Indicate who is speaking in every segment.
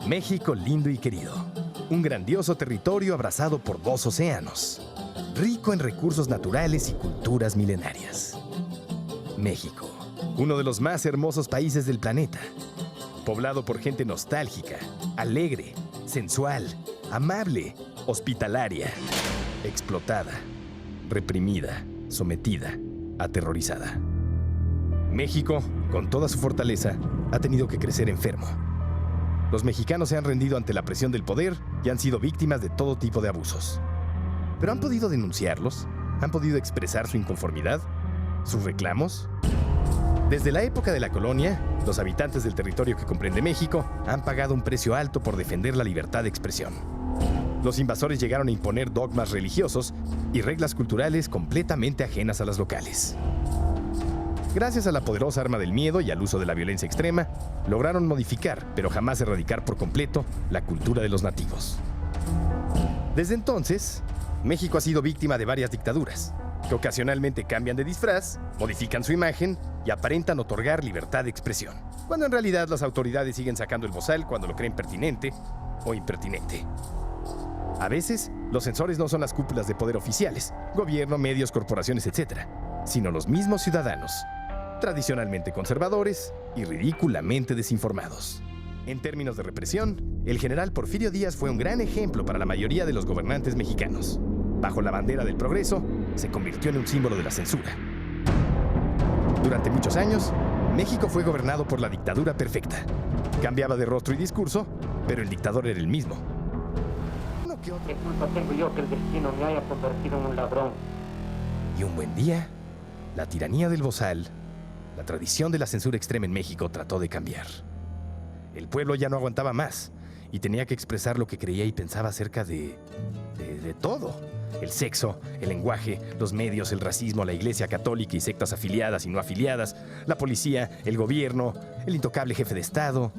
Speaker 1: México lindo y querido. Un grandioso territorio abrazado por 2 océanos. Rico en recursos naturales y culturas milenarias. México, uno de los más hermosos países del planeta. Poblado por gente nostálgica, alegre, sensual, amable, hospitalaria, explotada, reprimida, sometida, aterrorizada. México, con toda su fortaleza, ha tenido que crecer enfermo. Los mexicanos se han rendido ante la presión del poder y han sido víctimas de todo tipo de abusos. ¿Pero han podido denunciarlos? ¿Han podido expresar su inconformidad? ¿Sus reclamos? Desde la época de la colonia, los habitantes del territorio que comprende México han pagado un precio alto por defender la libertad de expresión. Los invasores llegaron a imponer dogmas religiosos y reglas culturales completamente ajenas a las locales. Gracias a la poderosa arma del miedo y al uso de la violencia extrema, lograron modificar, pero jamás erradicar por completo, la cultura de los nativos. Desde entonces, México ha sido víctima de varias dictaduras, que ocasionalmente cambian de disfraz, modifican su imagen y aparentan otorgar libertad de expresión, cuando en realidad las autoridades siguen sacando el bozal cuando lo creen pertinente o impertinente. A veces, los censores no son las cúpulas de poder oficiales, gobierno, medios, corporaciones, etc., sino los mismos ciudadanos, tradicionalmente conservadores y ridículamente desinformados. En términos de represión, el general Porfirio Díaz fue un gran ejemplo para la mayoría de los gobernantes mexicanos. Bajo la bandera del progreso, se convirtió en un símbolo de la censura. Durante muchos años, México fue gobernado por la dictadura perfecta. Cambiaba de rostro y discurso, pero el dictador era el mismo.
Speaker 2: ¿Qué culpa tengo yo que el destino me haya convertido en un ladrón?
Speaker 1: Y un buen día, la tiranía del bozal, la tradición de la censura extrema en México trató de cambiar. El pueblo ya no aguantaba más y tenía que expresar lo que creía y pensaba acerca de todo. El sexo, el lenguaje, los medios, el racismo, la iglesia católica y sectas afiliadas y no afiliadas, la policía, el gobierno, el intocable jefe de Estado.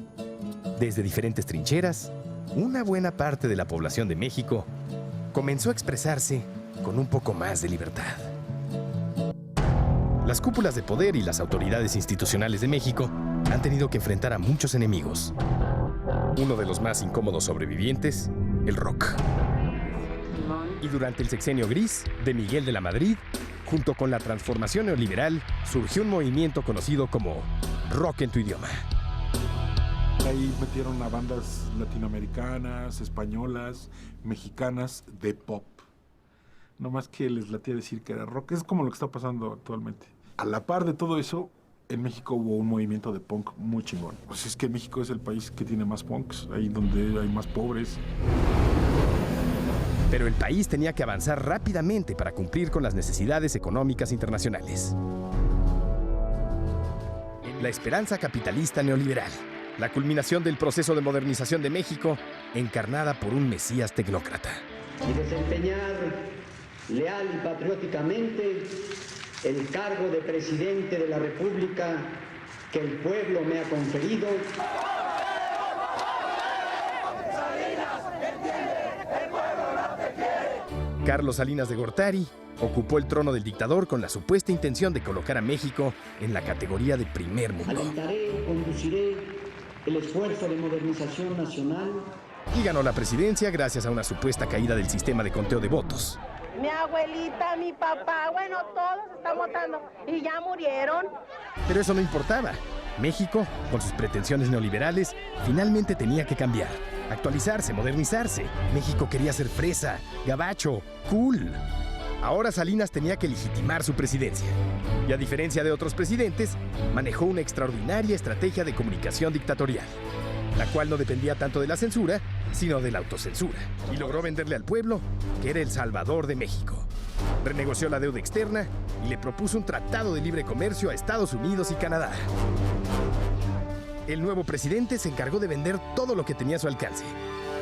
Speaker 1: Desde diferentes trincheras, una buena parte de la población de México comenzó a expresarse con un poco más de libertad. Las cúpulas de poder y las autoridades institucionales de México han tenido que enfrentar a muchos enemigos. Uno de los más incómodos sobrevivientes, el rock. Y durante el sexenio gris de Miguel de la Madrid, junto con la transformación neoliberal, surgió un movimiento conocido como rock en tu idioma.
Speaker 3: Ahí metieron a bandas latinoamericanas, españolas, mexicanas de pop. No más que les latía decir que era rock. Es como lo que está pasando actualmente. A la par de todo eso, en México hubo un movimiento de punk muy chingón. Pues es que México es el país que tiene más punks, ahí donde hay más pobres.
Speaker 1: Pero el país tenía que avanzar rápidamente para cumplir con las necesidades económicas internacionales. La esperanza capitalista neoliberal, la culminación del proceso de modernización de México, encarnada por un mesías tecnócrata.
Speaker 4: Y desempeñar leal y patrióticamente el cargo de presidente de la República que el pueblo me ha conferido.
Speaker 1: Carlos Salinas de Gortari ocupó el trono del dictador con la supuesta intención de colocar a México en la categoría de primer mundo.
Speaker 4: Alentaré, conduciré el esfuerzo de modernización nacional.
Speaker 1: Y ganó la presidencia gracias a una supuesta caída del sistema de conteo de votos.
Speaker 5: Mi abuelita, mi papá, bueno, todos están votando y ya murieron.
Speaker 1: Pero eso no importaba. México, con sus pretensiones neoliberales, finalmente tenía que cambiar, actualizarse, modernizarse. México quería ser fresa, gabacho, cool. Ahora Salinas tenía que legitimar su presidencia. Y a diferencia de otros presidentes, manejó una extraordinaria estrategia de comunicación dictatorial, la cual no dependía tanto de la censura, sino de la autocensura. Y logró venderle al pueblo que era el salvador de México. Renegoció la deuda externa y le propuso un tratado de libre comercio a Estados Unidos y Canadá. El nuevo presidente se encargó de vender todo lo que tenía a su alcance.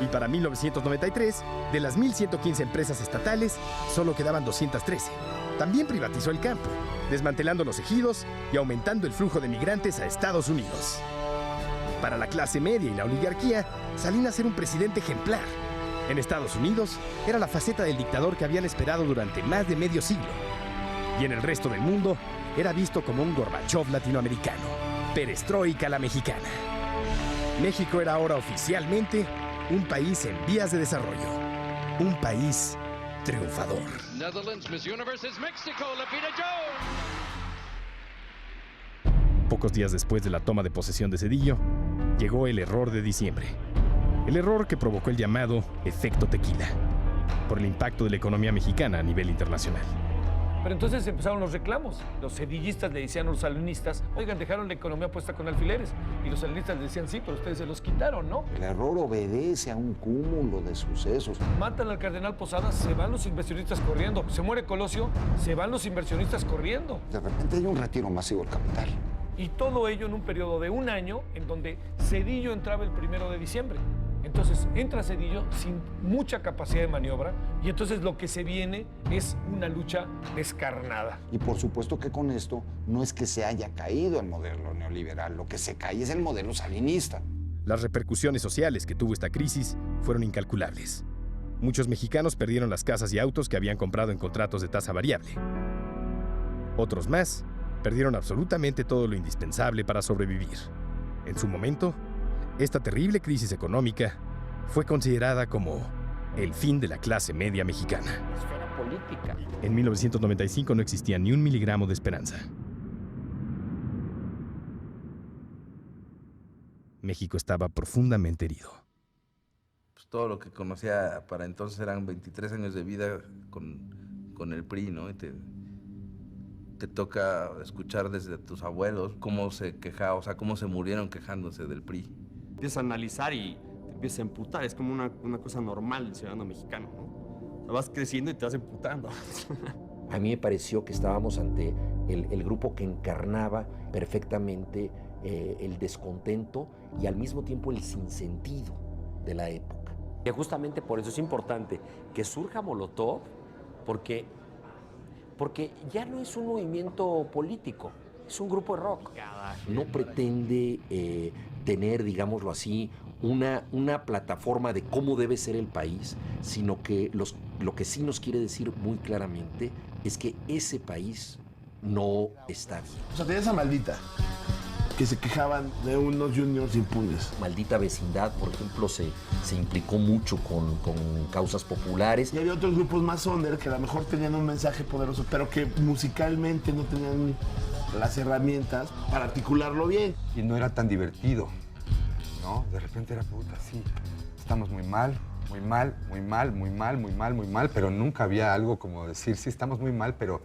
Speaker 1: Y para 1993, de las 1,115 empresas estatales, solo quedaban 213. También privatizó el campo, desmantelando los ejidos y aumentando el flujo de migrantes a Estados Unidos. Para la clase media y la oligarquía, Salinas era un presidente ejemplar. En Estados Unidos, era la faceta del dictador que habían esperado durante más de medio siglo. Y en el resto del mundo, era visto como un Gorbachov latinoamericano, perestroika la mexicana. México era ahora oficialmente un país en vías de desarrollo. Un país triunfador.
Speaker 6: Netherlands Miss Universe is Mexico, Lupita Jones.
Speaker 1: Pocos días después de la toma de posesión de Zedillo, llegó el error de diciembre. El error que provocó el llamado efecto tequila, por el impacto de la economía mexicana a nivel internacional.
Speaker 7: Pero entonces empezaron los reclamos. Los cedillistas le decían a los salinistas, oigan, dejaron la economía puesta con alfileres. Y los salinistas le decían, sí, pero ustedes se los quitaron, ¿no?
Speaker 8: El error obedece a un cúmulo de sucesos.
Speaker 7: Matan al cardenal Posadas, se van los inversionistas corriendo. Se muere Colosio, se van los inversionistas corriendo.
Speaker 8: De repente hay un retiro masivo del capital.
Speaker 7: Y todo ello en un periodo de un año en donde Zedillo entraba el 1 de diciembre. Entonces entra Zedillo sin mucha capacidad de maniobra y entonces lo que se viene es una lucha descarnada.
Speaker 8: Y por supuesto que con esto no es que se haya caído el modelo neoliberal, lo que se cae es el modelo salinista.
Speaker 1: Las repercusiones sociales que tuvo esta crisis fueron incalculables. Muchos mexicanos perdieron las casas y autos que habían comprado en contratos de tasa variable. Otros más perdieron absolutamente todo lo indispensable para sobrevivir. En su momento, esta terrible crisis económica fue considerada como el fin de la clase media mexicana.
Speaker 2: Esfera política.
Speaker 1: En 1995 no existía ni un miligramo de esperanza. México estaba profundamente herido.
Speaker 9: Pues todo lo que conocía para entonces eran 23 años de vida con el PRI, ¿no? Y te toca escuchar desde tus abuelos cómo se quejaban, o sea, cómo se murieron quejándose del PRI.
Speaker 10: Empiezas a analizar y te empiezas a emputar. Es como una cosa normal del ciudadano mexicano, ¿no? O sea, vas creciendo y te vas emputando.
Speaker 11: A mí me pareció que estábamos ante el grupo que encarnaba perfectamente el descontento y al mismo tiempo el sinsentido de la época.
Speaker 12: Y justamente por eso es importante que surja Molotov, porque ya no es un movimiento político, es un grupo de rock.
Speaker 11: No pretende tener, digámoslo así, una plataforma de cómo debe ser el país, sino que lo que sí nos quiere decir muy claramente es que ese país no está bien.
Speaker 13: O sea, tenías a Maldita, que se quejaban de unos juniors impunes.
Speaker 11: Maldita Vecindad, por ejemplo, se implicó mucho con causas populares.
Speaker 13: Y había otros grupos más under que a lo mejor tenían un mensaje poderoso, pero que musicalmente no tenían las herramientas para articularlo bien.
Speaker 14: Y no era tan divertido, ¿no? De repente era puta, sí, estamos muy mal, muy mal, muy mal, muy mal, muy mal, muy mal, pero nunca había algo como decir, sí, estamos muy mal, pero...